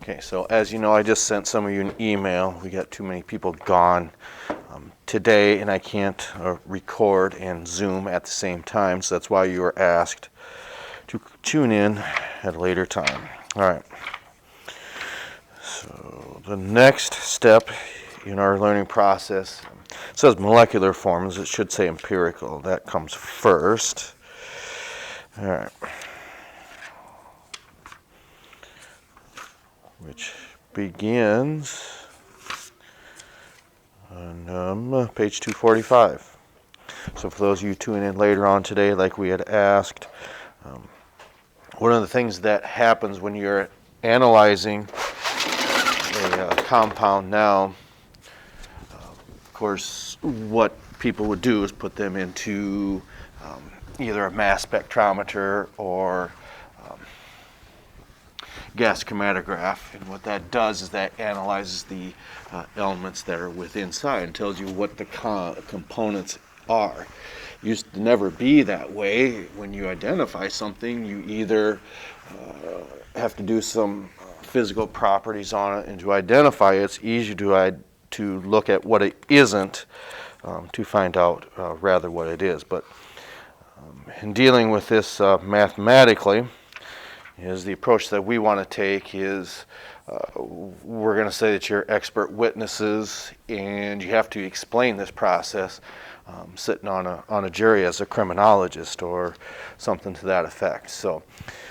Okay, so as you know, I just sent some of you an email. We got too many people gone today, and I can't record and Zoom at the same time, so that's why you were asked to tune in at a later time. All right. So the next step in our learning process, it says molecular forms, it should say empirical. That comes first. All right. Which begins on page 245. So for those of you tuning in later on today, like we had asked, one of the things that happens when you're analyzing a compound now, of course, what people would do is put them into either a mass spectrometer or gas chromatograph, and what that does is that analyzes the elements that are within inside and tells you what the components are. It used to never be that way. When you identify something, you either have to do some physical properties on it, and to identify it, it's easy to look at what it isn't to find out rather what it is. But in dealing with this mathematically, is the approach that we want to take is we're going to say that you're expert witnesses and you have to explain this process sitting on a jury as a criminologist or something to that effect. So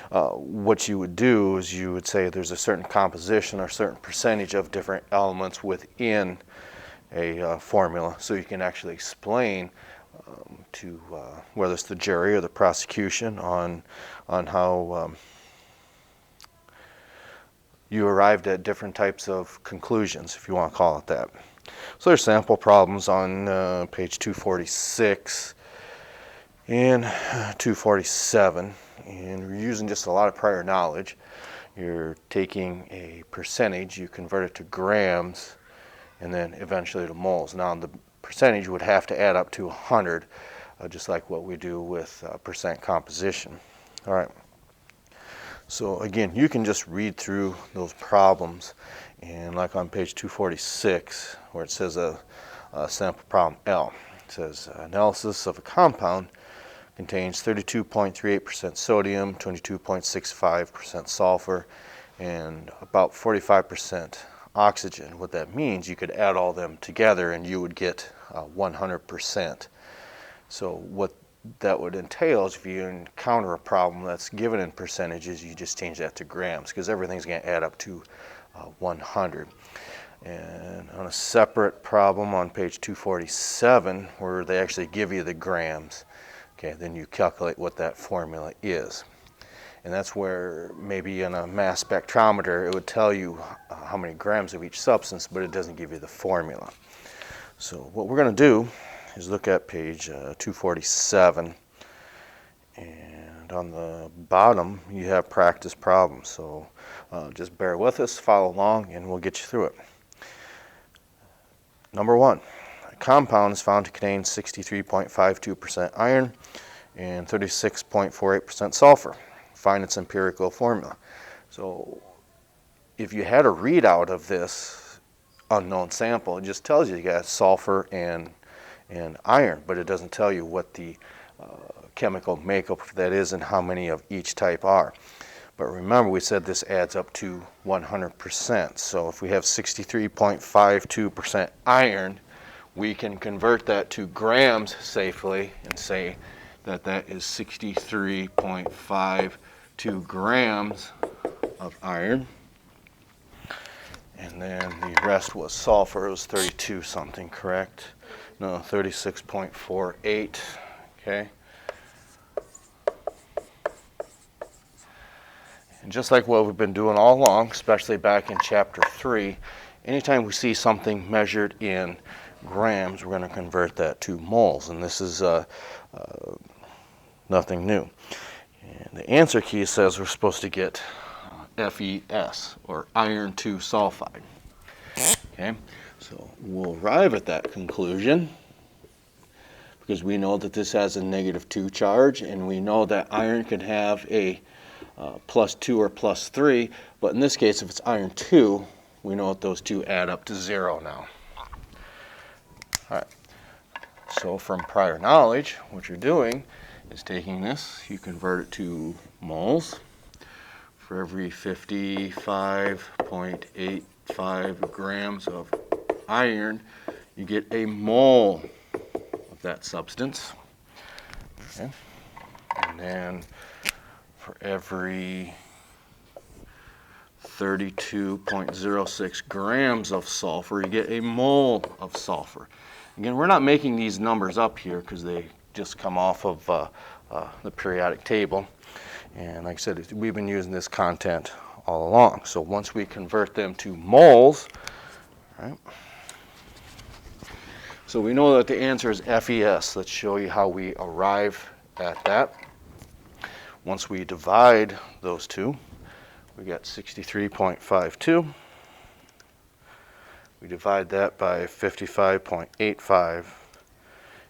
what you would do is you would say there's a certain composition or certain percentage of different elements within a formula, so you can actually explain to whether it's the jury or the prosecution on how you arrived at different types of conclusions, if you want to call it that. So there's sample problems on page 246 and 247, and we're using just a lot of prior knowledge. You're taking a percentage, you convert it to grams, and then eventually to moles. Now the percentage would have to add up to 100, just like what we do with percent composition. All right. So again, you can just read through those problems, and like on page 246, where it says a sample problem L, it says analysis of a compound contains 32.38% sodium, 22.65% sulfur, and about 45% oxygen. What that means, you could add all them together and you would get 100%. So what that would entail is if you encounter a problem that's given in percentages, you just change that to grams, because everything's going to add up to 100. And on a separate problem on page 247, where they actually give you the grams, okay, then you calculate what that formula is. And that's where maybe in a mass spectrometer it would tell you how many grams of each substance, but it doesn't give you the formula. So what we're going to do is look at page 247, and on the bottom you have practice problems. So just bear with us, follow along, and we'll get you through it. Number one, a compound is found to contain 63.52% iron and 36.48% sulfur. Find its empirical formula. So if you had a readout of this unknown sample, it just tells you got sulfur and iron, but it doesn't tell you what the chemical makeup of that is and how many of each type are. But remember, we said this adds up to 100%. So if we have 63.52% iron, we can convert that to grams safely and say that that is 63.52 grams of iron. And then the rest was sulfur. It was 32 something, correct? No, 36.48, okay? And just like what we've been doing all along, especially back in chapter 3, anytime we see something measured in grams, we're going to convert that to moles, and this is nothing new. And the answer key says we're supposed to get FeS, or iron 2 sulfide. Okay, so we'll arrive at that conclusion because we know that this has a -2 charge, and we know that iron can have a +2 or +3, but in this case, if it's iron 2, we know that those two add up to 0 now. All right. So from prior knowledge, what you're doing is taking this, you convert it to moles. For every 55.85 grams of iron, you get a mole of that substance. Okay. And then for every 32.06 grams of sulfur, you get a mole of sulfur. Again, we're not making these numbers up here because they just come off of the periodic table. And like I said, we've been using this content all along. So once we convert them to moles, right, so we know that the answer is FeS. Let's show you how we arrive at that. Once we divide those two, we got 63.52. We divide that by 55.85,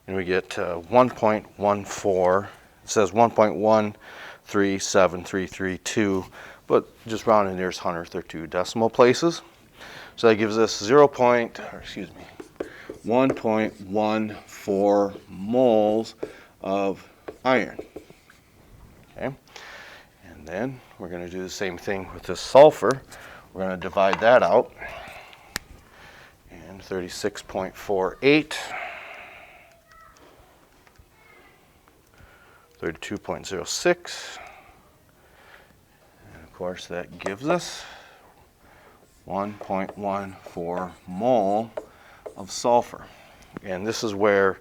and we get 1.14. It says 1.137332, but just rounding there's hundredths or two decimal places. So that gives us 1.14 moles of iron. Okay, and then we're going to do the same thing with this sulfur. We're going to divide that out, and 36.48, 32.06, and of course that gives us 1.14 mole of sulfur. And this is where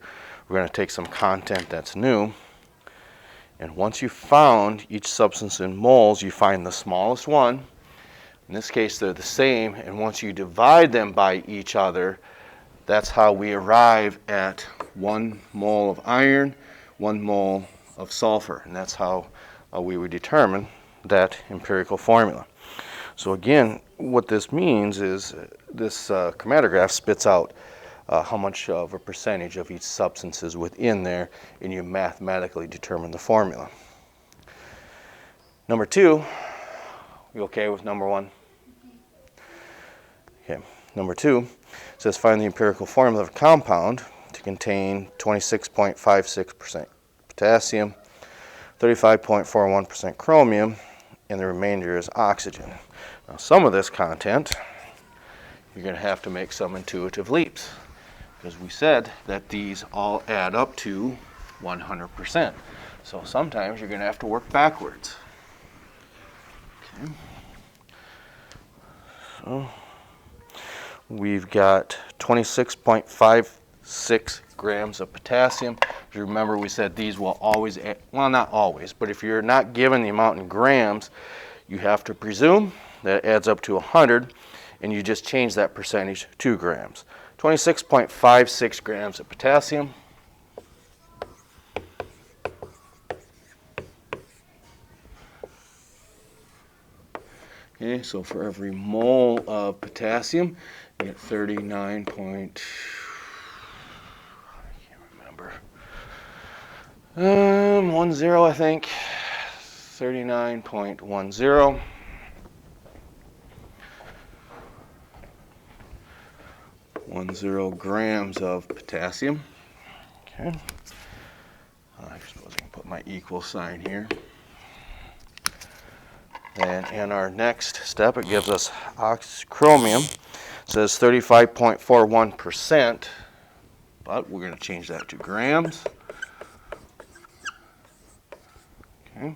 we're going to take some content that's new. And once you've found each substance in moles, you find the smallest one. In this case, they're the same. And once you divide them by each other, that's how we arrive at 1 mole of iron, 1 mole of sulfur. And that's how we would determine that empirical formula. So again, what this means is this chromatograph spits out how much of a percentage of each substance is within there, and you mathematically determine the formula. Number 2, you okay with number 1? Okay, number 2 says find the empirical formula of a compound to contain 26.56% potassium, 35.41% chromium, and the remainder is oxygen. Now, some of this content, you're going to have to make some intuitive leaps, because we said that these all add up to 100%. So sometimes you're going to have to work backwards. Okay. So we've got 26.56 grams of potassium. Remember, we said these will always, well, not always, but if you're not given the amount in grams, you have to presume that it adds up to 100, and you just change that percentage to grams. 26.56 grams of potassium. Okay, so for every mole of potassium, you get 39 point, I can't remember, 10, I think, 39.10. 10 grams of potassium. Okay. I suppose I can put my equal sign here. And in our next step, it gives us chromium. It says 35.41%, but we're going to change that to grams. Okay.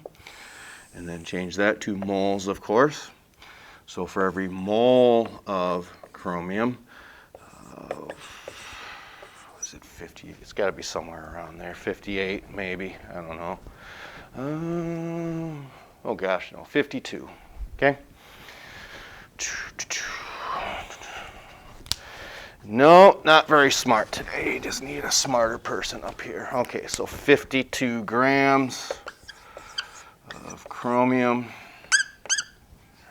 And then change that to moles, of course. So for every mole of chromium, is it 50? It's got to be somewhere around there. 58, maybe. I don't know. Oh gosh, no, 52. Okay. No, not very smart today. You just need a smarter person up here. Okay, so 52 grams of chromium.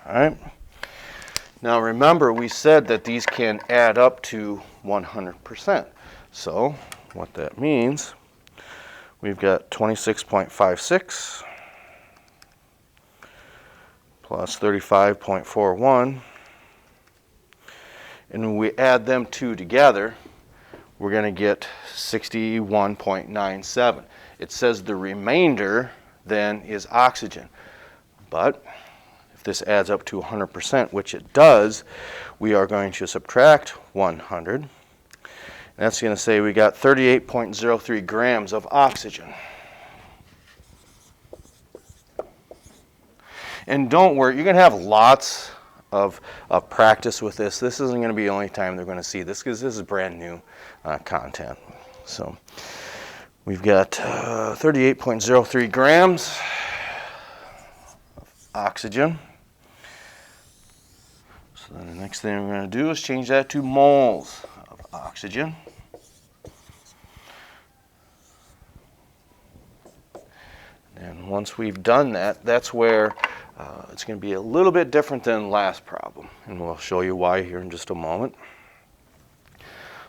All right. Now remember, we said that these can add up to 100%. So what that means, we've got 26.56 plus 35.41. And when we add them two together, we're going to get 61.97. It says the remainder then is oxygen. But if this adds up to 100%, which it does, we are going to subtract 100. And that's going to say we got 38.03 grams of oxygen. And don't worry, you're going to have lots of practice with this. This isn't going to be the only time they're going to see this because this is brand new content. So we've got 38.03 grams of oxygen. So then the next thing we're going to do is change that to moles of oxygen. And once we've done that, that's where it's going to be a little bit different than the last problem. And we'll show you why here in just a moment.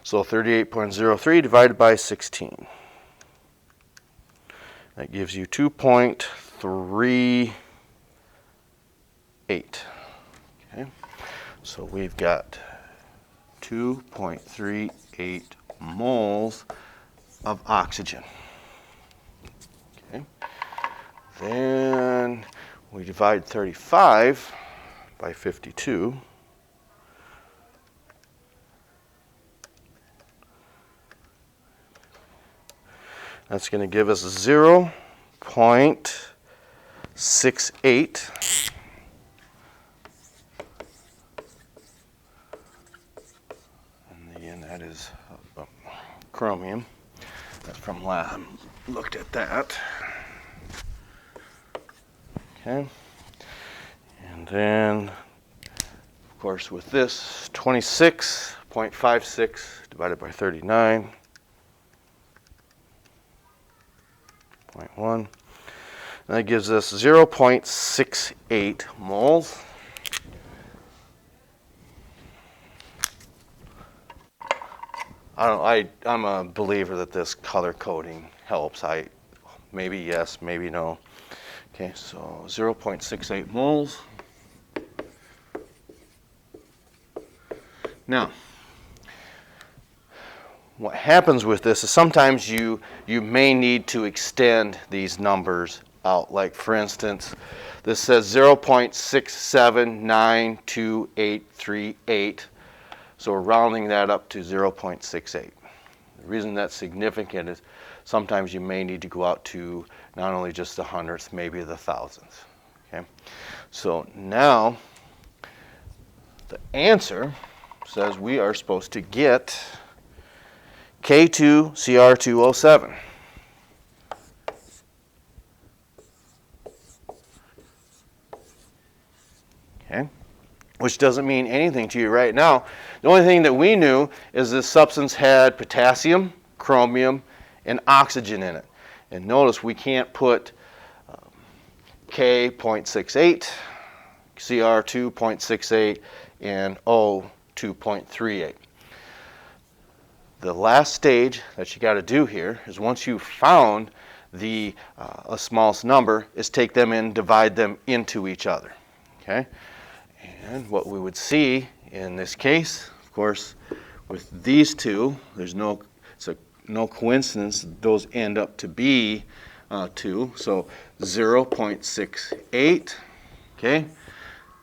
So 38.03 divided by 16. That gives you 2.38. Okay. So we've got 2.38 moles of oxygen. Okay. Then we divide 35 by 52. That's going to give us 0.68. And again, that is chromium. That's from lab. Looked at that. Okay. And then, of course, with this, 26.56 divided by 39.1. And that gives us 0.68 moles. I'm a believer that this color coding helps. Maybe yes, maybe no. Okay, so 0.68 moles. Now, what happens with this is sometimes you may need to extend these numbers out. Like for instance, this says 0.67928838. So we're rounding that up to 0.68. The reason that's significant is sometimes you may need to go out to not only just the hundredths, maybe the thousandths. Okay? So now the answer says we are supposed to get K2Cr2O7. Okay? Which doesn't mean anything to you right now. The only thing that we knew is this substance had potassium, chromium, and oxygen in it. And notice we can't put K.68, Cr2.68, and O2.38. The last stage that you got to do here is once you've found the smallest number is take them and divide them into each other. Okay? And what we would see in this case, of course, with these two, there's no coincidence those end up to be 2. So 0.68, okay,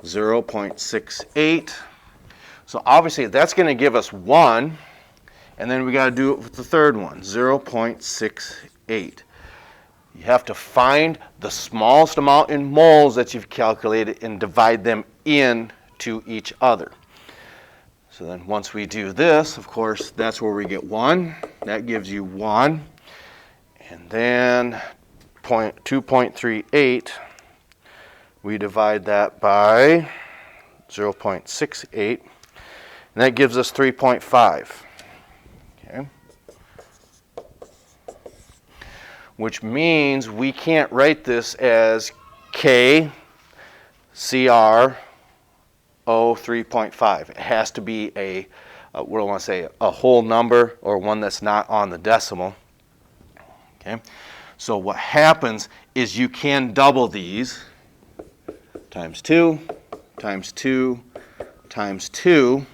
0.68. So obviously that's going to give us 1, and then we got to do it with the third one, 0.68. You have to find the smallest amount in moles that you've calculated and divide them into each other. So then once we do this, of course, that's where we get 1. That gives you 1. And then 2.38, we divide that by 0.68, and that gives us 3.5. Okay? Which means we can't write this as K CR O3.5. It has to be a whole number or one that's not on the decimal. Okay, so what happens is you can double these. times 2 times 2 times 2,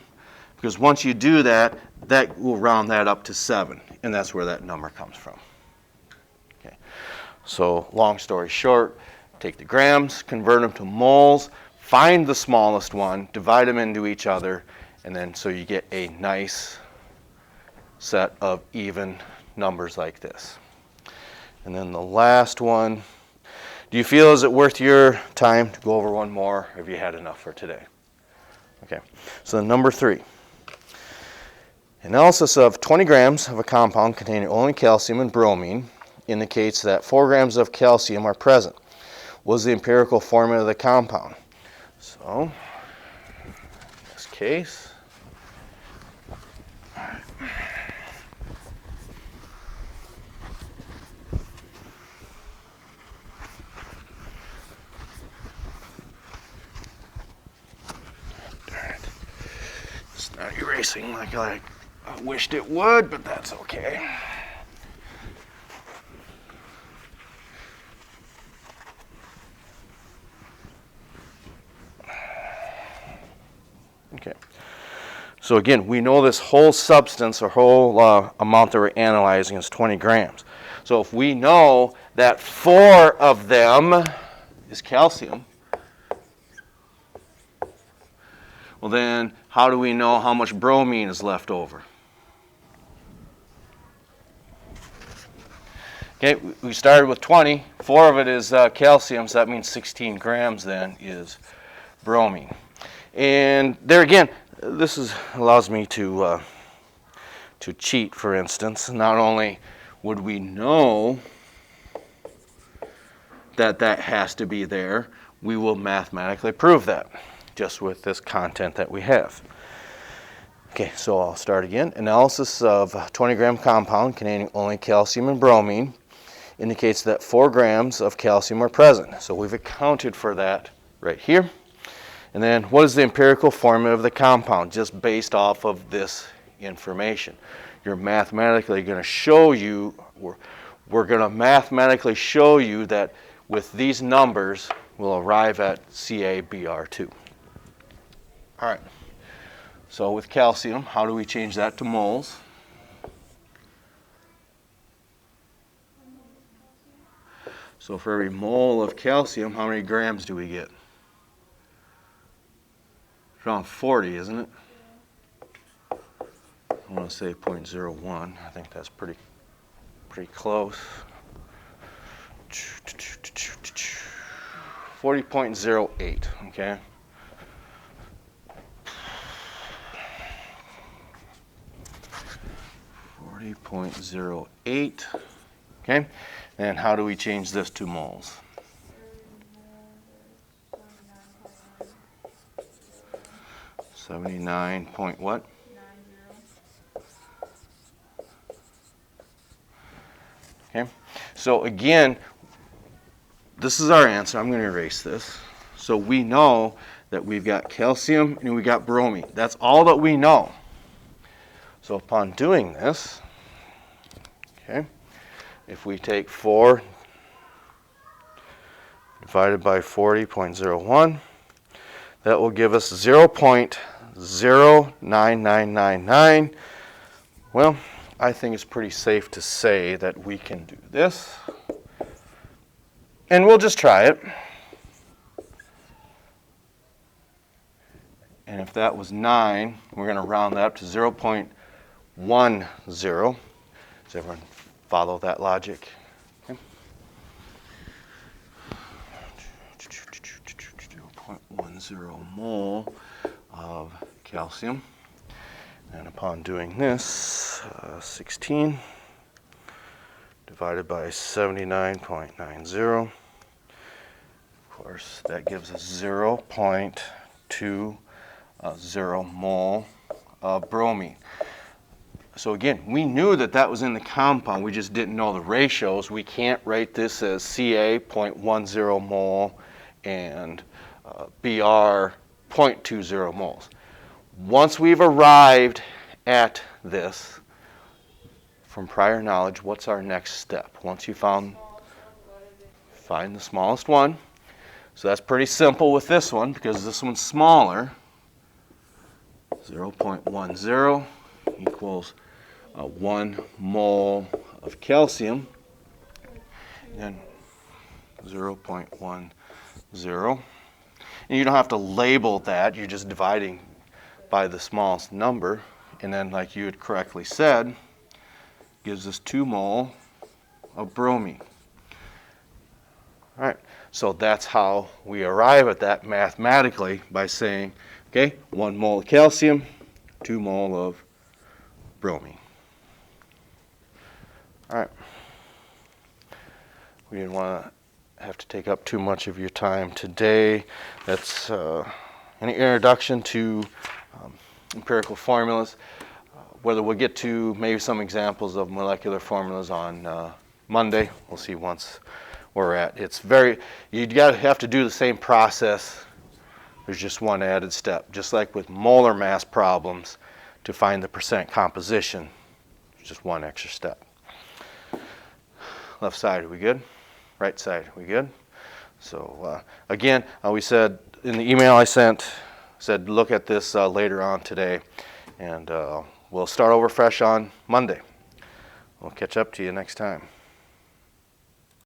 because once you do that, that will round that up to 7, and that's where that number comes from. Okay. So long story short, take the grams, convert them to moles, find the smallest one, divide them into each other, and then so you get a nice set of even numbers like this. And then the last one, do you feel is it worth your time to go over one more, or have you had enough for today? Okay, so number 3. Analysis of 20 grams of a compound containing only calcium and bromine indicates that 4 grams of calcium are present. What is the empirical formula of the compound? So, in this case, it's not erasing like I wished it would, but that's okay. Okay. So again, we know this whole substance or whole amount that we're analyzing is 20 grams. So if we know that 4 of them is calcium, well then how do we know how much bromine is left over? Okay, we started with 20, 4 of it is calcium, so that means 16 grams then is bromine. And there again, this allows me to cheat, for instance. Not only would we know that that has to be there, we will mathematically prove that just with this content that we have. Okay, so I'll start again. Analysis of a 20-gram compound containing only calcium and bromine indicates that 4 grams of calcium are present. So we've accounted for that right here. And then what is the empirical formula of the compound just based off of this information? You're mathematically going to show you, we're going to mathematically show you that with these numbers we'll arrive at CaBr2. All right, so with calcium, how do we change that to moles? So for every mole of calcium, how many grams do we get? Around 40, isn't it? I want to say 0.01. I think that's pretty close. 40.08, okay? .08, okay? And how do we change this to moles? .79 point what? Okay, so again, this is our answer. I'm going to erase this. So we know that we've got calcium and we got bromine. That's all that we know. So upon doing this, okay, if we take 4 divided by 40.01, that will give us 0.09999. Well, I think it's pretty safe to say that we can do this. And we'll just try it. And if that was 9, we're going to round that up to 0.10. Does everyone follow that logic? Okay. 0.10 mole of calcium. And upon doing this, 16 divided by 79.90. Of course, that gives us 0.20 mole of bromine. So again, we knew that that was in the compound. We just didn't know the ratios. We can't write this as Ca 0.10 mole and Br 0.20 moles. Once we've arrived at this, from prior knowledge, what's our next step? Once you find the smallest one. So that's pretty simple with this one because this one's smaller. 0.10 equals 1 mole of calcium, and 0.10. And you don't have to label that, you're just dividing by the smallest number, and then like you had correctly said, gives us 2 mole of bromine. All right, so that's how we arrive at that mathematically by saying, okay, 1 mole of calcium, 2 mole of bromine. All right. We didn't want to have to take up too much of your time today. That's an introduction to empirical formulas. Whether we'll get to maybe some examples of molecular formulas on Monday, we'll see once we're at. It's very, you have to do the same process. There's just one added step. Just like with molar mass problems, to find the percent composition, there's just one extra step. Left side, are we good? Right side, are we good? So again, we said in the email I sent, said look at this later on today, and we'll start over fresh on Monday. We'll catch up to you next time.